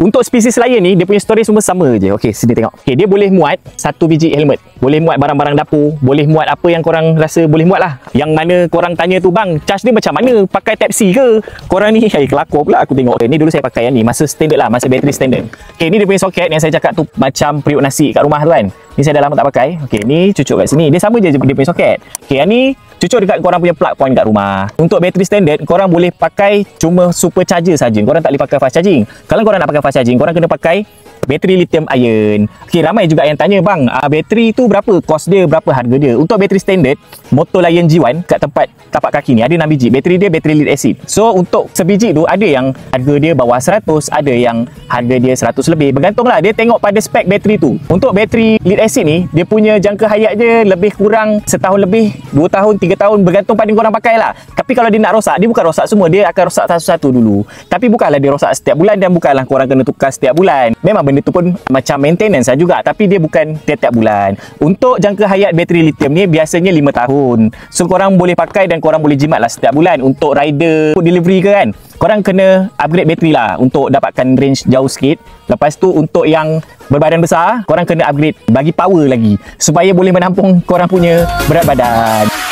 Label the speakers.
Speaker 1: Untuk spesies lain ni, dia punya storage semua sama je. Okey, sini tengok. Okey, dia boleh muat 1 biji helmet. Boleh muat barang-barang dapur. Boleh muat apa yang korang rasa boleh muat lah. Yang mana korang tanya tu, bang, charge dia macam mana? Pakai Type-C ke? Korang ni, kelakor pula aku tengok. Ni dulu saya pakai yang ni. Masa standard lah. Masa bateri standard. Okey, ni dia punya soket yang saya cakap tu macam periuk nasi kat rumah tu kan. Ni saya dah lama tak pakai. Okey, ni cucuk kat sini. Dia sama je dia punya soket. Okey, yang ni cucuk dekat korang punya plug point kat rumah. Untuk bateri standard, korang boleh pakai cuma super charger saja. Korang tak boleh pakai fast charging. Kalau korang nak pakai fast charging, korang kena pakai bateri lithium ion. Okey, ramai juga yang tanya, bang, bateri tu berapa kos dia, berapa harga dia? Untuk bateri standard, motor Lion G1 kat tempat tapak kaki ni ada 6 biji. Bateri dia bateri lead acid. So, untuk sebiji tu ada yang harga dia bawah 100, ada yang harga dia 100 lebih. Bergantunglah, dia tengok pada spek bateri tu. Untuk bateri lead acid ni, dia punya jangka hayat dia lebih kurang setahun lebih, 2 tahun, 3 tahun, bergantung pada korang pakai lah. Tapi kalau dia nak rosak, dia bukan rosak semua, dia akan rosak satu-satu dulu. Tapi bukanlah dia rosak setiap bulan dan bukanlah korang kena tukar setiap bulan. Memang benda tu pun macam maintenance lah juga, tapi dia bukan tiap-tiap bulan. Untuk jangka hayat bateri lithium ni biasanya 5 tahun. So korang boleh pakai dan korang boleh jimat lah setiap bulan. Untuk rider delivery ke kan, korang kena upgrade bateri lah untuk dapatkan range jauh sikit. Lepas tu untuk yang berbadan besar, korang kena upgrade bagi power lagi supaya boleh menampung korang punya berat badan.